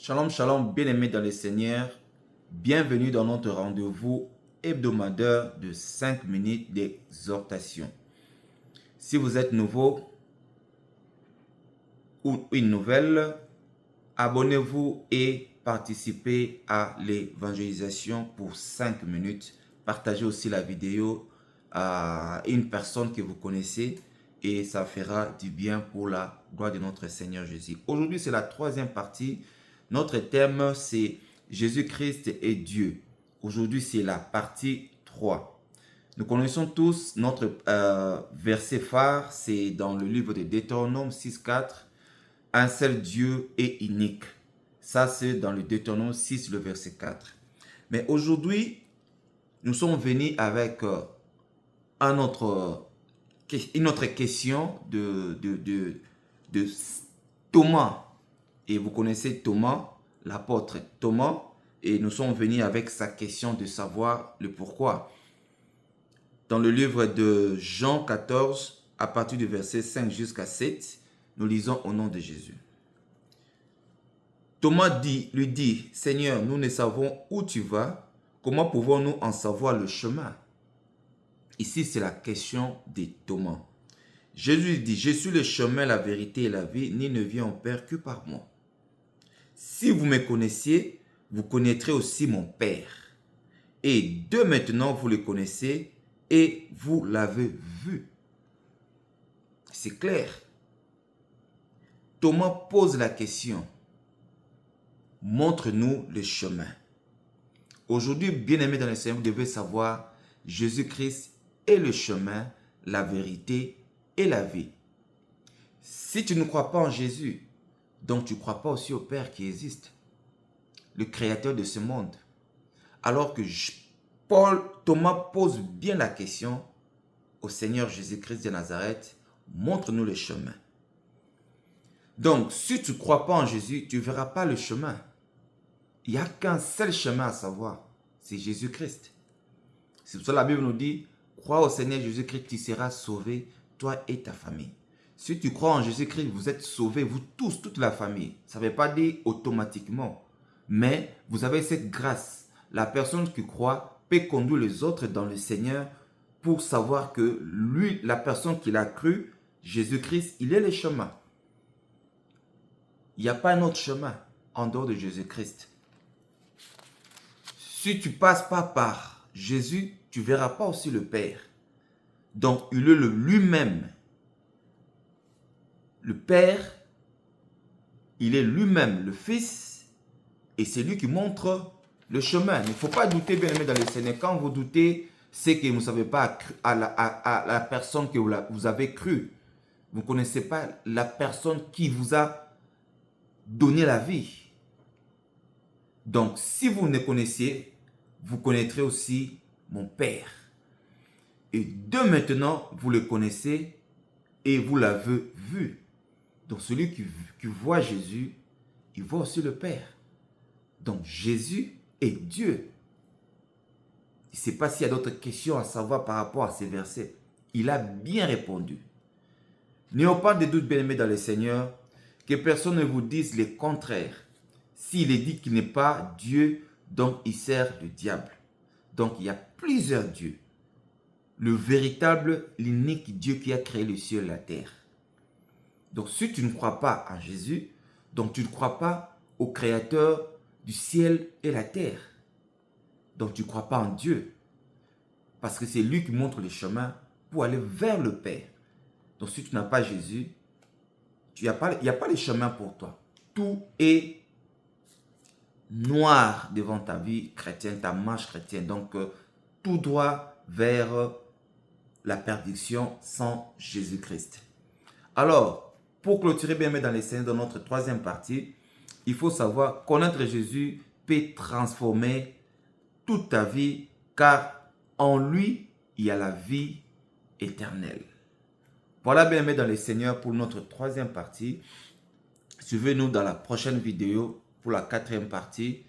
Shalom, shalom, bien-aimés dans le Seigneur. Bienvenue dans notre rendez-vous hebdomadaire de 5 minutes d'exhortation. Si vous êtes nouveau ou une nouvelle, abonnez-vous et participez à l'évangélisation pour 5 minutes. Partagez aussi la vidéo à une personne que vous connaissez et ça fera du bien pour la gloire de notre Seigneur Jésus. Aujourd'hui, c'est la troisième partie. Notre thème, c'est Jésus-Christ est Dieu. Aujourd'hui, c'est la partie 3. Nous connaissons tous notre verset phare, c'est dans le livre de Deutéronome 6,4. Un seul Dieu est unique. Ça, c'est dans le Deutéronome 6, le verset 4. Mais aujourd'hui, nous sommes venus avec une autre question de Thomas. Et vous connaissez Thomas, l'apôtre Thomas, et nous sommes venus avec sa question de savoir le pourquoi. Dans le livre de Jean 14, à partir du verset 5 jusqu'à 7, nous lisons au nom de Jésus. Thomas lui dit, « Seigneur, nous ne savons où tu vas, comment pouvons-nous en savoir le chemin ?» Ici, c'est la question de Thomas. Jésus dit, « Je suis le chemin, la vérité et la vie, ni ne vient au Père que par moi. Si vous me connaissiez, vous connaîtrez aussi mon Père. Et de maintenant, vous le connaissez et vous l'avez vu. » C'est clair. Thomas pose la question. Montre-nous le chemin. Aujourd'hui, bien-aimés dans le Seigneur, vous devez savoir, Jésus-Christ est le chemin, la vérité et la vie. Si tu ne crois pas en Jésus, donc tu ne crois pas aussi au Père qui existe, le créateur de ce monde. Alors que Thomas pose bien la question au Seigneur Jésus-Christ de Nazareth, montre-nous le chemin. Donc, si tu ne crois pas en Jésus, tu ne verras pas le chemin. Il n'y a qu'un seul chemin à savoir, c'est Jésus-Christ. C'est pour ça que la Bible nous dit, crois au Seigneur Jésus-Christ, tu seras sauvé, toi et ta famille. Si tu crois en Jésus-Christ, vous êtes sauvés, vous tous, toute la famille. Ça ne veut pas dire automatiquement, mais vous avez cette grâce. La personne qui croit peut conduire les autres dans le Seigneur pour savoir que lui, la personne qui l'a cru, Jésus-Christ, il est le chemin. Il n'y a pas un autre chemin en dehors de Jésus-Christ. Si tu ne passes pas par Jésus, tu ne verras pas aussi le Père. Donc, il est lui-même. Le Père, il est lui-même le Fils et c'est lui qui montre le chemin. Il ne faut pas douter, bien aimé dans le Seigneur. Quand vous doutez, c'est que vous ne savez pas à la personne que vous avez cru. Vous ne connaissez pas la personne qui vous a donné la vie. Donc, si vous me connaissiez, vous connaîtrez aussi mon Père. Et de maintenant, vous le connaissez et vous l'avez vu. Donc, celui qui voit Jésus, il voit aussi le Père. Donc, Jésus est Dieu. Je ne sais pas s'il y a d'autres questions à savoir par rapport à ces versets. Il a bien répondu. N'ayons pas de doute, bien-aimés dans le Seigneur, que personne ne vous dise le contraire. S'il est dit qu'il n'est pas Dieu, donc il sert le diable. Donc, il y a plusieurs dieux. Le véritable, l'unique Dieu qui a créé le ciel et la terre. Donc, si tu ne crois pas en Jésus, donc tu ne crois pas au Créateur du ciel et la terre. Donc, tu ne crois pas en Dieu. Parce que c'est lui qui montre le chemin pour aller vers le Père. Donc, si tu n'as pas Jésus, il n'y a pas le chemin pour toi. Tout est noir devant ta vie chrétienne, ta marche chrétienne. Donc, tout droit vers la perdition sans Jésus-Christ. Alors, pour clôturer bien dans les scènes de notre troisième partie, il faut savoir, connaître Jésus peut transformer toute ta vie, car en lui, il y a la vie éternelle. Voilà bien aimé dans les Seigneurs pour notre troisième partie. Suivez-nous dans la prochaine vidéo pour la quatrième partie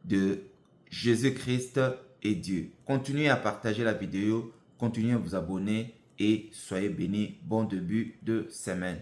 de Jésus-Christ et Dieu. Continuez à partager la vidéo, continuez à vous abonner et soyez bénis. Bon début de semaine.